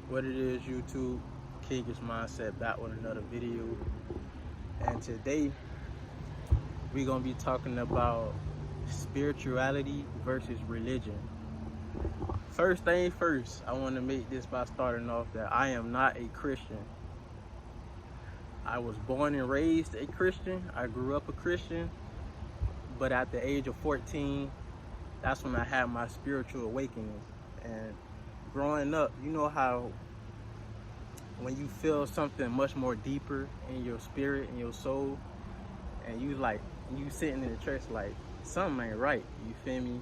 What it is, YouTube, KingishMindset back with another video. And today we're gonna be talking about spirituality versus religion. First thing first, I want to make this by starting off that I am not a Christian. I was born and raised a Christian. I grew up a Christian, but at the age of 14, that's when I had my spiritual awakening. And growing up, you know how when you feel something much more deeper in your spirit and your soul, and you sitting in the church like something ain't right, you feel me?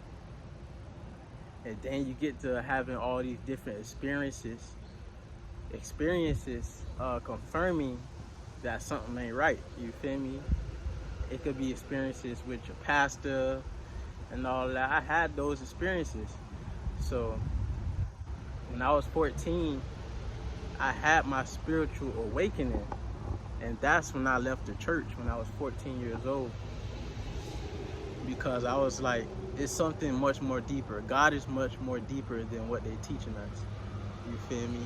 And then you get to having all these different experiences confirming that something ain't right, you feel me? It could be experiences with your pastor and all that. I had those experiences. So when I was 14, I had my spiritual awakening, and that's when I left the church when I was 14 years old, because I was like, it's something much more deeper. God is much more deeper than what they teaching us, you feel me?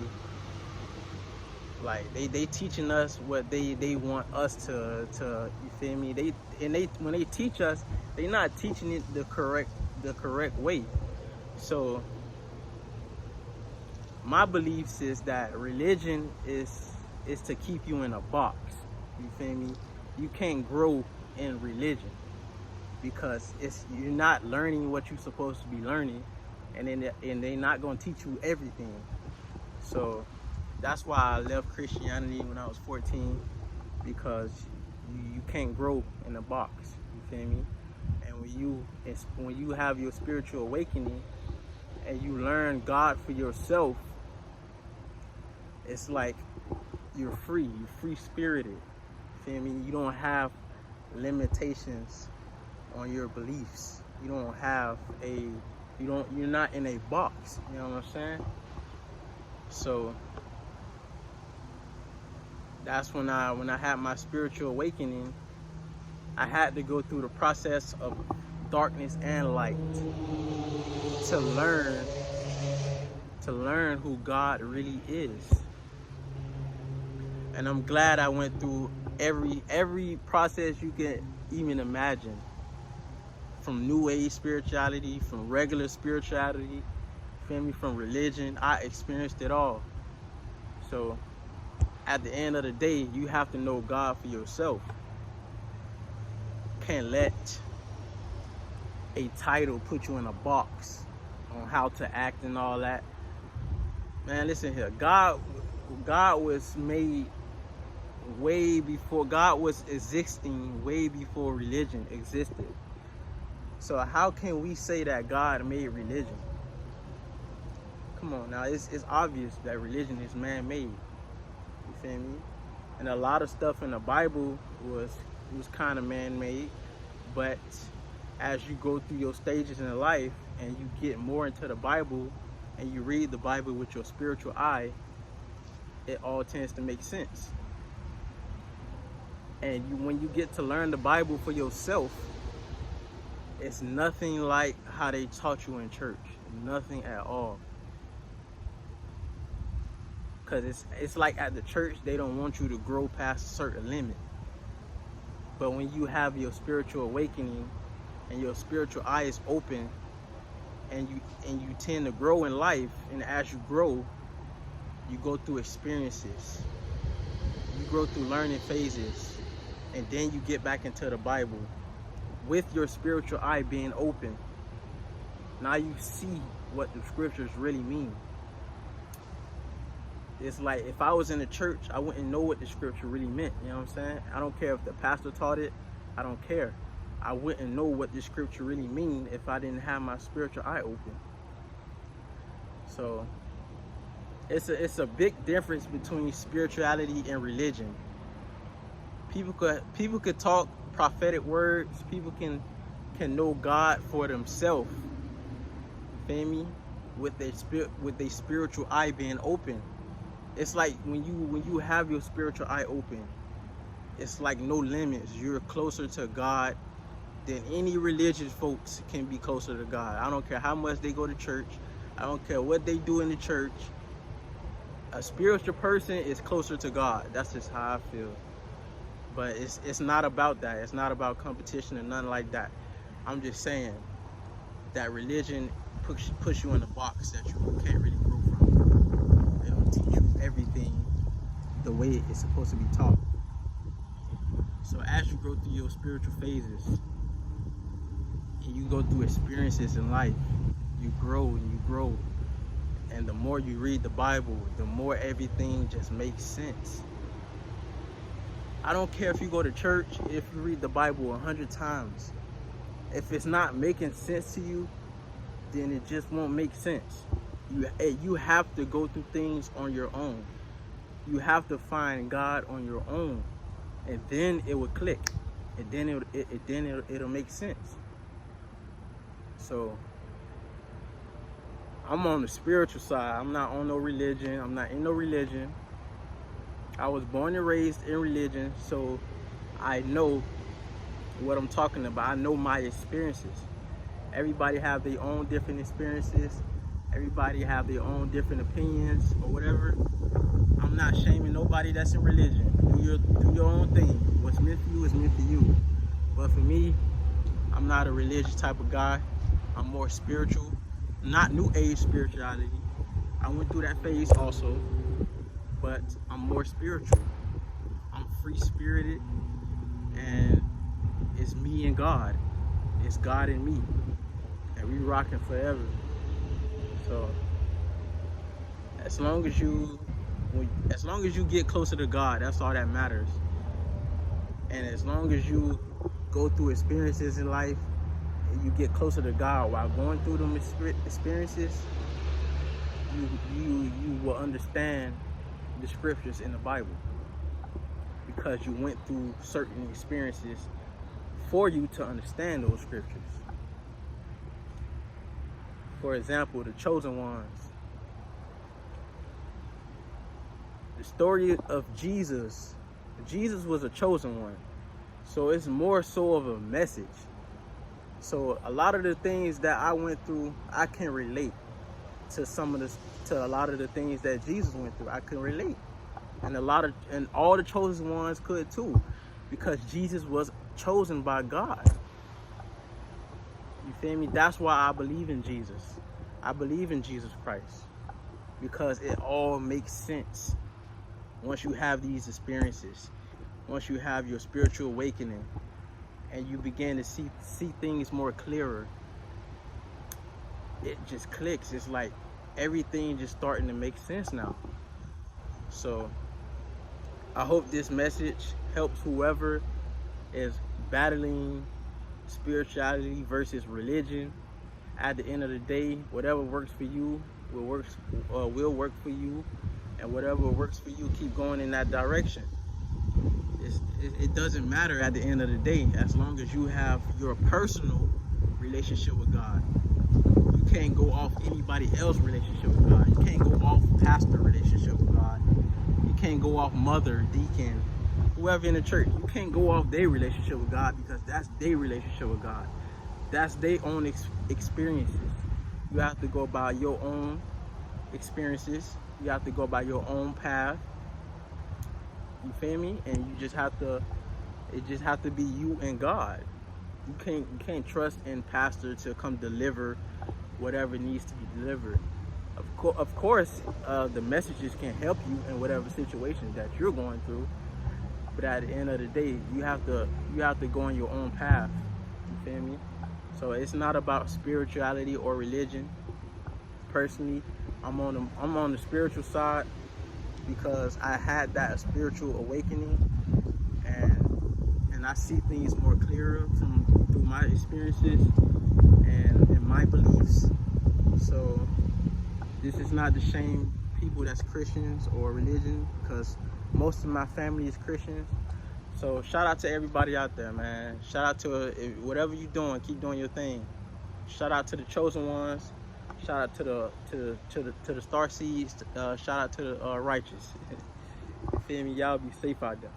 Like they teaching us what they want us to you feel me? When they teach us, they not teaching it the correct way. So my beliefs is that religion is to keep you in a box, you feel me? You can't grow in religion because you're not learning what you're supposed to be learning, and they're not going to teach you everything. So that's why I left Christianity when I was 14, because you can't grow in a box, you feel me? And when you have your spiritual awakening and you learn God for yourself, it's like you're free spirited, feel me? You don't have limitations on your beliefs. You're not in a box, you know what I'm saying? So that's when I had my spiritual awakening. I had to go through the process of darkness and light to learn who God really is. And I'm glad I went through every process you can even imagine. From New Age spirituality, from regular spirituality, feel me, from religion. I experienced it all. So at the end of the day, you have to know God for yourself. Can't let a title put you in a box on how to act and all that. Man, listen here. God was made way before, God was existing way before religion existed. So how can we say that God made religion? Come on now, it's obvious that religion is man-made. You feel me? And a lot of stuff in the Bible was kind of man-made, but as you go through your stages in life and you get more into the Bible and you read the Bible with your spiritual eye, it all tends to make sense. And when you get to learn the Bible for yourself, it's nothing like how they taught you in church. Nothing at all. Because it's like at the church, they don't want you to grow past a certain limit. But when you have your spiritual awakening and your spiritual eye is open, and you tend to grow in life, and as you grow, you go through experiences. You grow through learning phases, and then you get back into the Bible with your spiritual eye being open. Now you see what the scriptures really mean. It's like if I was in the church, I wouldn't know what the scripture really meant. You know what I'm saying? I don't care if the pastor taught it. I don't care. I wouldn't know what the scripture really mean if I didn't have my spiritual eye open. So it's a big difference between spirituality and religion. People could talk prophetic words. People can know God for themselves. Feel me? With their spiritual eye being open. It's like when you have your spiritual eye open, it's like no limits. You're closer to God than any religious folks can be closer to God. I don't care how much they go to church. I don't care what they do in the church. A spiritual person is closer to God. That's just how I feel. But it's not about that. It's not about competition or nothing like that. I'm just saying that religion push you in a box that you can't really grow from. They don't teach you everything the way it's supposed to be taught. So as you go through your spiritual phases and you go through experiences in life, you grow and you grow. And the more you read the Bible, the more everything just makes sense. I don't care if you go to church, if you read the Bible 100 times. If it's not making sense to you, then it just won't make sense. You have to go through things on your own. You have to find God on your own, and then it will click, and then it'll make sense. So I'm on the spiritual side. I'm not on no religion. I'm not in no religion. I was born and raised in religion, so I know what I'm talking about. I know my experiences. Everybody have their own different experiences. Everybody have their own different opinions or whatever. I'm not shaming nobody that's in religion. Do your own thing. What's meant for you is meant for you. But for me, I'm not a religious type of guy. I'm more spiritual, not new age spirituality. I went through that phase also, but I'm more spiritual. I'm free spirited, and it's me and God. It's God and me, and we rocking forever. So as long as you get closer to God, that's all that matters. And as long as you go through experiences in life and you get closer to God while going through them experiences, you will understand the scriptures in the Bible, because you went through certain experiences for you to understand those scriptures. For example, the chosen ones. The story of Jesus was a chosen one. So it's more so of a message. So a lot of the things that I went through, I can relate to a lot of the things that Jesus went through. I can relate. And all the chosen ones could too, because Jesus was chosen by God. You feel me? That's why I believe in Jesus. I believe in Jesus Christ, because it all makes sense once you have these experiences, once you have your spiritual awakening, and you begin to see things more clearer. It just clicks. It's like everything just starting to make sense now. So I hope this message helps whoever is battling spirituality versus religion. At the end of the day, whatever works for you will work for you, and whatever works for you, keep going in that direction. It doesn't matter at the end of the day, as long as you have your personal relationship with God. You can't go off anybody else's relationship with God. You can't go off pastor relationship with God. You can't go off mother, deacon, whoever in the church. You can't go off their relationship with God, because that's their relationship with God. That's their own experiences. You have to go by your own experiences. You have to go by your own path. You feel me? And it just have to be you and God. You can't trust in pastor to come deliver whatever needs to be delivered. Of course, the messages can help you in whatever situation that you're going through. But at the end of the day, you have to go on your own path. You feel me? So it's not about spirituality or religion. Personally, I'm on the spiritual side, because I had that spiritual awakening, and I see things more clearer through my experiences and my beliefs. So this is not to shame people that's Christians or religion, because most of my family is Christians. So shout out to everybody out there, man. Shout out to whatever you're doing, keep doing your thing. Shout out to the chosen ones. Shout out to the star seeds. Shout out to the righteous. You feel me? Y'all be safe out there.